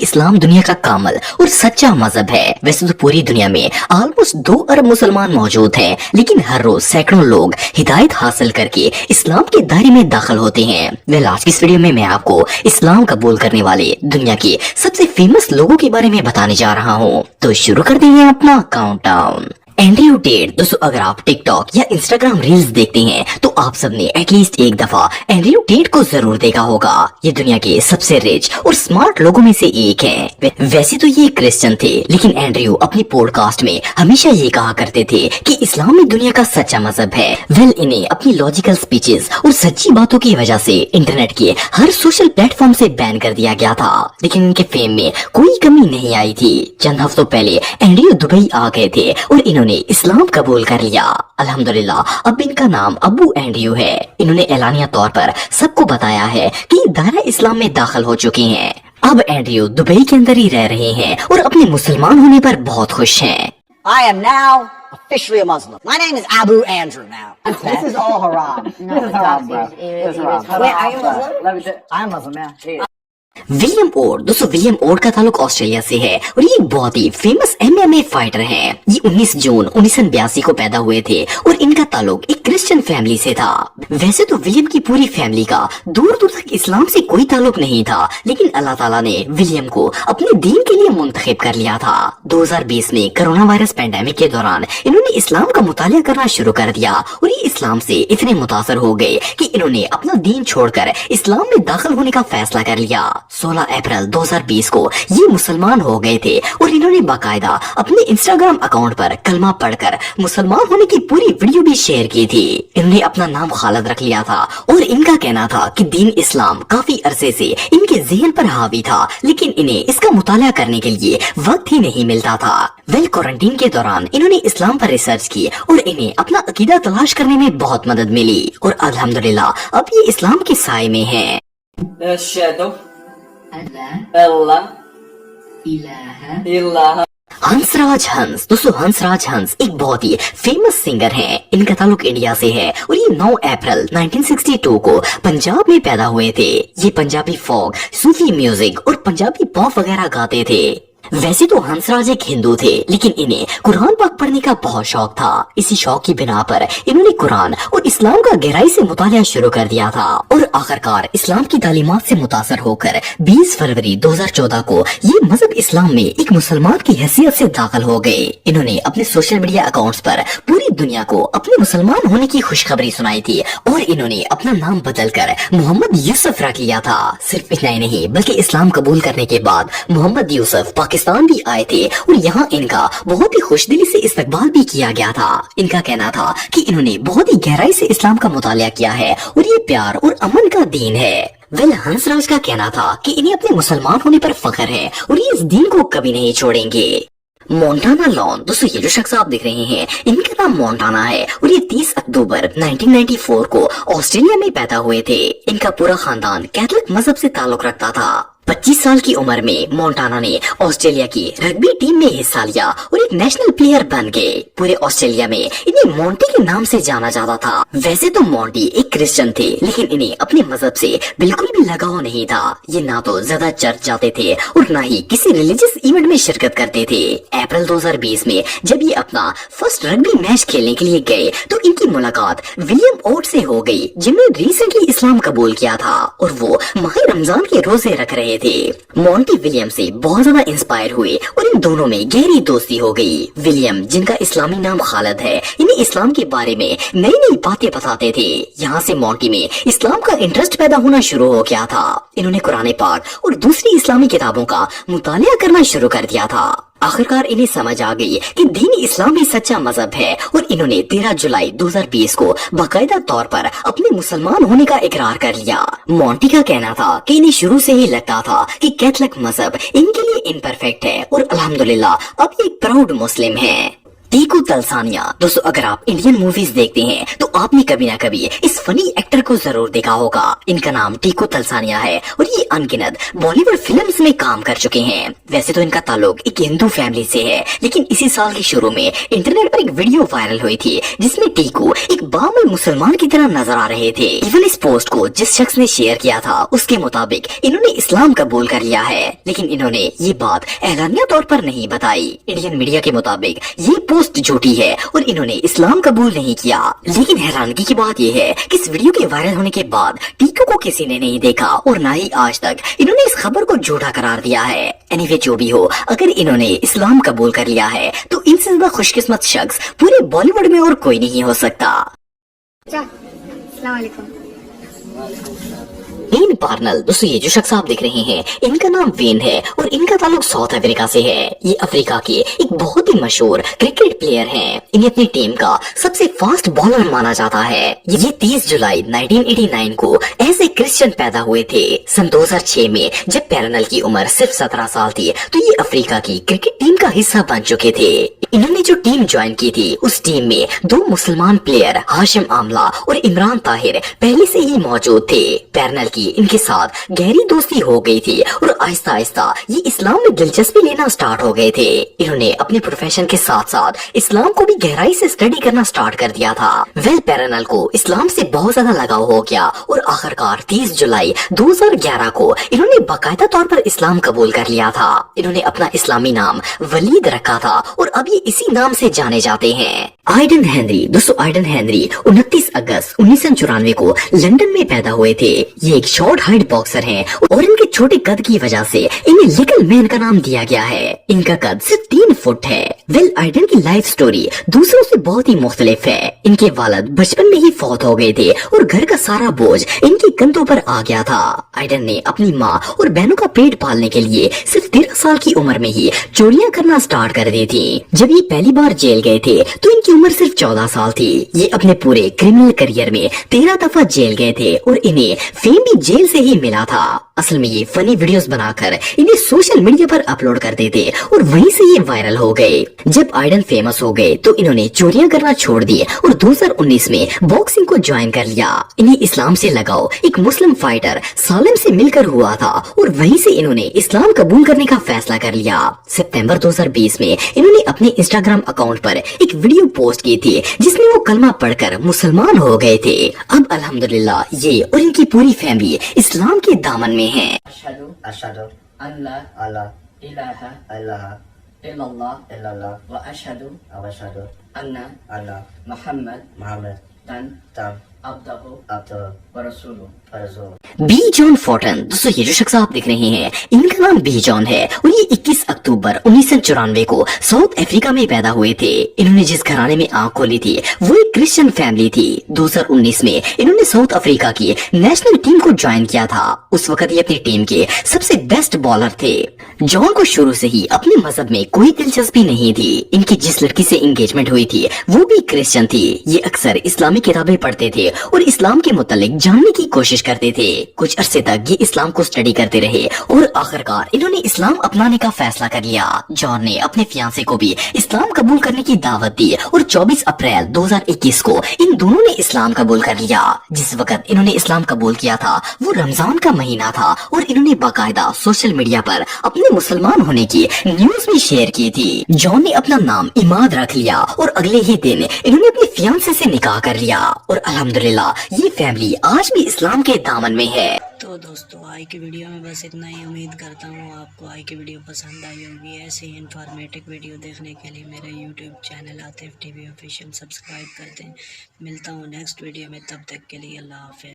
इस्लाम दुनिया का कामल और सच्चा मजहब है। वैसे तो पूरी दुनिया में ऑलमोस्ट 2 अरब मुसलमान मौजूद हैं, लेकिन हर रोज सैकड़ों लोग हिदायत हासिल करके इस्लाम के दायरे में दाखिल होते हैं। वेल, आज की इस वीडियो में मैं आपको इस्लाम कबूल करने वाले दुनिया के सबसे फेमस लोगों के बारे में बताने जा रहा हूँ। तो शुरू करते हैं अपना काउंटडाउन। Andrew Tate. दोस्तों, अगर आप टिकटॉक या इंस्टाग्राम रील्स देखते हैं तो आप सबने एटलीस्ट एक दफा एंड्रयू टेट को जरूर देखा होगा। ये दुनिया के सबसे रिच और स्मार्ट लोगों में से एक हैं। वैसे तो ये क्रिश्चियन थे, लेकिन एंड्रयू अपनी पॉडकास्ट में हमेशा ये कहा करते थे कि इस्लाम ही दुनिया का सच्चा मजहब है। वेल, इन्हें अपनी लॉजिकल स्पीचेस और सच्ची बातों की वजह से इंटरनेट के हर सोशल प्लेटफॉर्म से बैन कर दिया गया था, लेकिन इनके फेम में कोई कमी नहीं आई थी। चंद हफ्तों पहले एंड्रयू दुबई आ गए थे और इन्होंने इस्लाम कबूल कर लिया। अल्हम्दुलिल्लाह, अब इनका नाम अबू एंड्रयू है। इन्होंने एलानिया तौर पर सबको बताया है कि दायरा इस्लाम में दाखिल हो चुके हैं। अब एंड्रयू दुबई के अंदर ही रह रहे हैं और अपने मुसलमान होने पर बहुत खुश हैं। I am now officially a Muslim. My name is Abu Andrew now. This is all haram. No, This is haram, bro. it This is is haram. haram. Wait, are you Muslim? Let me tell you. I'm Muslim, yeah. William Ode. दोस्तों, William Ode का ताल्लुक Australia से है और ये बहुत ही famous MMA fighter हैं। ये 19 जून 1982 को पैदा हुए थे और इनका ताल्लुक एक क्रिश्चियन फैमिली से था। वैसे तो विलियम की पूरी फैमिली का दूर दूर तक इस्लाम से कोई ताल्लुक नहीं था, लेकिन अल्लाह ताला ने विलियम को अपने दीन के लिए मुंतखब कर लिया था। 2020 में कोरोना वायरस पैंडेमिक के दौरान इन्होंने इस्लाम का मुतालिया करना शुरू कर दिया और ये इस्लाम से इतने मुतासर हो गए कि इन्होंने अपना दीन छोड़कर इस्लाम में दाखिल होने का फैसला कर लिया। 16 अप्रैल 2020 को ये मुसलमान हो गए थे और इन्होंने बाकायदा अपने इंस्टाग्राम अकाउंट पर कलमा पढ़कर मुसलमान होने की पूरी वीडियो भी शेयर की थी। इन्होंने अपना नाम खालिद रख लिया था और इनका कहना था कि दीन इस्लाम काफी अरसे से इनके ज़हन पर हावी था, लेकिन इन्हें इसका मुताला करने के लिए वक्त ही नहीं मिलता था। वेल, क्वारंटीन के दौरान इन्होंने इस्लाम पर रिसर्च की और इन्हें अपना अकीदा तलाश करने में बहुत मदद मिली और अल्हम्दुलिल्लाह अब ये इस्लाम के साए में हैं। Allah, ilaha, Hansraj Hans. दोस्तों, हंसराज हंस एक बहुत ही फेमस सिंगर हैं। इनका ताल्लुक इंडिया से है और ये 9 अप्रैल 1962 को पंजाब में पैदा हुए थे। ये पंजाबी फोक, सूफी म्यूजिक और पंजाबी पॉप वगैरह गाते थे। वैसे तो हंसराज एक हिंदू थे, लेकिन इन्हें कुरान पाक पढ़ने का बहुत शौक था। इसी शौक की बिना पर इन्होंने कुरान और इस्लाम का गहराई से मुतालिया शुरू कर दिया था और आखिरकार इस्लाम की तालीमात से मुतासर होकर 20 फरवरी 2014 को ये मजहब इस्लाम में एक मुसलमान की हैसियत से दाखिल हो गए। इन्होंने अपने सोशल मीडिया अकाउंट्स पर पूरी दुनिया को अपने मुसलमान होने की खुशखबरी सुनाई थी और इन्होंने अपना नाम बदलकर मोहम्मद यूसुफ रख लिया था। सिर्फ इतना ही नहीं, बल्कि इस्लाम कबूल करने के बाद मोहम्मद यूसुफ पाकिस्तान भी आए थे और यहाँ इनका बहुत ही खुशदिली से इस्तकबाल भी किया गया था। इनका कहना था कि इन्होंने बहुत ही गहराई से इस्लाम का मुतालिया किया है और ये प्यार और अमन का दीन है। वेल, हंसराज का कहना था कि इन्हें अपने मुसलमान होने पर फख्र है और ये इस दीन को कभी नहीं छोड़ेंगे। Montana lawn. दोस्तों, ये जो शख्स आप देख रहे हैं, इनका नाम मोंटाना है और ये 30 अक्टूबर 1994 को ऑस्ट्रेलिया में पैदा हुए थे। इनका पूरा खानदान कैथोलिक मजहब से ताल्लुक रखता था। 25 साल की उम्र में मोंटाना ने ऑस्ट्रेलिया की रग्बी टीम में हिस्सा लिया और एक नेशनल प्लेयर बन गए। पूरे ऑस्ट्रेलिया में इन्हें मोंटी के नाम से जाना जाता था। वैसे तो मोंटी एक क्रिश्चियन थे, लेकिन इन्हें अपने मजहब से बिल्कुल भी लगाव नहीं था। ये ना तो ज्यादा चर्च जाते थे और ना ही किसी रिलीजियस इवेंट में शिरकत करते थे। अप्रैल 2020 में जब ये अपना फर्स्ट रग्बी मैच खेलने के लिए गए तो इनकी मुलाकात विलियम ओड से हो गई, जिन्होंने रिसेंटली इस्लाम कबूल किया था और वो माह रमजान के रोजे रख रहे थे। मोंटी विलियम से बहुत ज्यादा इंस्पायर हुए और इन दोनों में गहरी दोस्ती हो गई। विलियम, जिनका इस्लामी नाम खालिद है, इन्हें इस्लाम के बारे में नई नई बातें बताते थे। यहाँ से मोंटी में इस्लाम का इंटरेस्ट पैदा होना शुरू हो गया था। इन्होंने कुरान पाक और दूसरी इस्लामी किताबों का मुतालिया करना शुरू कर दिया था। आखिरकार इन्हें समझ आ गई कि दीन इस्लाम ही सच्चा मजहब है और इन्होंने 13 जुलाई 2020 को बाकायदा तौर पर अपने मुसलमान होने का इकरार कर लिया। मोंटी का कहना था कि इन्हें शुरू से ही लगता था कि कैथोलिक मजहब इनके लिए इम्परफेक्ट है और अल्हम्दुलिल्लाह अब ये एक प्राउड मुस्लिम है। टीकू तलसानिया। दोस्तों अगर आप इंडियन मूवीज देखते हैं तो आपने कभी ना कभी इस फनी एक्टर को जरूर देखा होगा। इनका नाम टीकू तलसानिया है और ये अनगिनत बॉलीवुड फिल्म्स में काम कर चुके हैं। वैसे तो इनका ताल्लुक एक हिंदू फैमिली से है, लेकिन इसी साल के शुरू में इंटरनेट पर एक वीडियो वायरल हुई थी जिसमें टीकू एक बामुल मुसलमान की तरह नजर आ रहे थे। इवन इस पोस्ट को जिस शख्स ने शेयर किया था उसके मुताबिक इन्होंने इस्लाम कबूल कर लिया है, लेकिन इन्होंने ये बात एलानिया तौर पर नहीं बताई। इंडियन मीडिया के मुताबिक ये पोस्ट झूठी है और इन्होंने इस्लाम कबूल नहीं किया। लेकिन हैरानगी की बात यह है कि इस वीडियो के वायरल होने के बाद टीकू को किसी ने नहीं देखा और ना ही आज तक इन्होंने इस खबर को झूठा करार दिया है। एनीवे जो भी हो, अगर इन्होंने इस्लाम कबूल कर लिया है तो इनसे ज्यादा खुशकिस्मत शख्स पूरे बॉलीवुड में और कोई नहीं हो सकता। अस्सलाम वालेकुम। When Parnell. दोस्तों ये जो शख्स आप देख रहे हैं इनका नाम वेन है और इनका ताल्लुक साउथ अफ्रीका से है। ये अफ्रीका के एक बहुत ही मशहूर क्रिकेट प्लेयर हैं। इन्हें अपनी टीम का सबसे फास्ट बॉलर माना जाता है। ये 30 जुलाई 1989 को एज ए क्रिश्चियन पैदा हुए थे। सन 2006 में जब पैर्नल की उम्र सिर्फ 17 साल थी तो ये अफ्रीका की क्रिकेट टीम का हिस्सा बन चुके थे। इन्होंने जो टीम ज्वाइन की थी उस टीम में 2 मुसलमान प्लेयर हाशिम आमला और इमरान ताहिर पहले से ही मौजूद थे। पैर्नल की इनके साथ गहरी दोस्ती हो गई थी और आहिस्ता आहिस्ता ये इस्लाम में दिलचस्पी लेना स्टार्ट हो गए थे। इन्होंने अपने प्रोफेशन के साथ साथ इस्लाम को भी गहराई से स्टडी करना स्टार्ट कर दिया था। पैर्नल को इस्लाम से बहुत ज्यादा लगाव हो गया और आखिरकार 30 जुलाई 2011 को इन्होंने बाकायदा तौर पर इस्लाम कबूल कर लिया था। इन्होंने अपना इस्लामी नाम वलीद रखा था और अब ये इसी नाम से जाने जाते हैं। आइडन हेनरी। दोस्तों आइडन हेनरी 29 अगस्त 1994 को लंदन में पैदा हुए थे। ये एक शॉर्ट हाइट बॉक्सर हैं और इनके छोटे कद की वजह से इन्हें लिटिल मैन का नाम दिया गया है। इनका कद सिर्फ 3 फुट है। आइडन की लाइफ स्टोरी दूसरों से बहुत ही मुख्तलिफ है। इनके वालिद बचपन में ही फौत हो गए थे और घर का सारा बोझ इनके कंधों पर आ गया था। आइडन ने अपनी माँ और बहनों का पेट पालने के लिए सिर्फ 13 साल की उम्र में ही चोरियां करना स्टार्ट कर दी थी। जब ये पहली बार जेल गए थे तो इनकी उम्र सिर्फ 14 साल थी। ये अपने पूरे क्रिमिनल करियर में 13 दफा जेल गए थे और इन्हें फेम भी जेल से ही मिला था। असल में ये फनी वीडियोस बनाकर इन्हें सोशल मीडिया पर अपलोड करते थे और वहीं से ये वायरल हो गए। जब आइडन फेमस हो गए तो इन्होंने चोरियां करना छोड़ दिए और 2019 में बॉक्सिंग को ज्वाइन कर लिया। इन्हें इस्लाम से लगाव एक मुस्लिम फाइटर सालिम से मिलकर हुआ था और वहीं से इन्होंने इस्लाम कबूल करने का फैसला कर लिया। सितंबर 2020 में इन्होंने अपने इंस्टाग्राम अकाउंट पर एक वीडियो पोस्ट की थी जिसमें वो कलमा पढ़कर मुसलमान हो गए थे। अब अल्हम्दुलिल्लाह ये और इनकी पूरी फैमिली इस्लाम के दामन में है। अशहदु अल्ला अल्ला इलाहा इलाहा इल्लल्लाह इल्लल्लाह व अशहदु व अशहदु अन्ना अन्ना मुहम्मद मुहम्मद तन अब्दहु अब्दुहु व रसूलुहु। B John Fortran. दोस्तों ये जो शख्स आप देख रहे हैं इनका नाम बी जॉन है और ये 21 अक्टूबर 1994 को साउथ अफ्रीका में पैदा हुए थे। इन्होंने जिस घराने में आंख खोली थी वो एक क्रिश्चियन फैमिली थी। 2019 में इन्होंने साउथ अफ्रीका की नेशनल टीम को ज्वाइन किया था। उस वक्त ये अपनी टीम के सबसे बेस्ट बॉलर थे। जॉन को शुरू से ही अपने मजहब में कोई दिलचस्पी नहीं थी। इनकी जिस लड़की से एंगेजमेंट हुई थी वो भी क्रिश्चियन थी। ये अक्सर इस्लामी किताबें पढ़ते थे और इस्लाम के मुतालिक जानने की कोशिश करते थे। कुछ अरसे तक ये इस्लाम को स्टडी करते रहे और आखिरकार इन्होंने इस्लाम अपनाने का फैसला कर लिया। जॉन ने अपने फियांसे को भी इस्लाम कबूल करने की दावत दी और 24 अप्रैल 2021 को इन दोनों ने इस्लाम कबूल कर लिया। जिस वक्त इन्होंने इस्लाम कबूल किया था वो रमजान का महीना था और इन्होंने बाकायदा सोशल मीडिया पर अपने मुसलमान होने की न्यूज भी शेयर की थी। जॉन ने अपना नाम इमाद रख लिया और अगले ही दिन इन्होंने अपने फियांसे से निकाह कर लिया और अल्हम्दुलिल्लाह ये फैमिली आज भी इस्लाम के दामन में है। तो दोस्तों आज की वीडियो में बस इतना ही। उम्मीद करता हूँ आपको आज की वीडियो पसंद आई होगी। ऐसे ही इन्फॉर्मेटिव वीडियो देखने के लिए मेरे YouTube channel Atif TV official subscribe कर दें। मिलता हूँ नेक्स्ट वीडियो में, तब तक के लिए अल्लाह हाफ़िज़।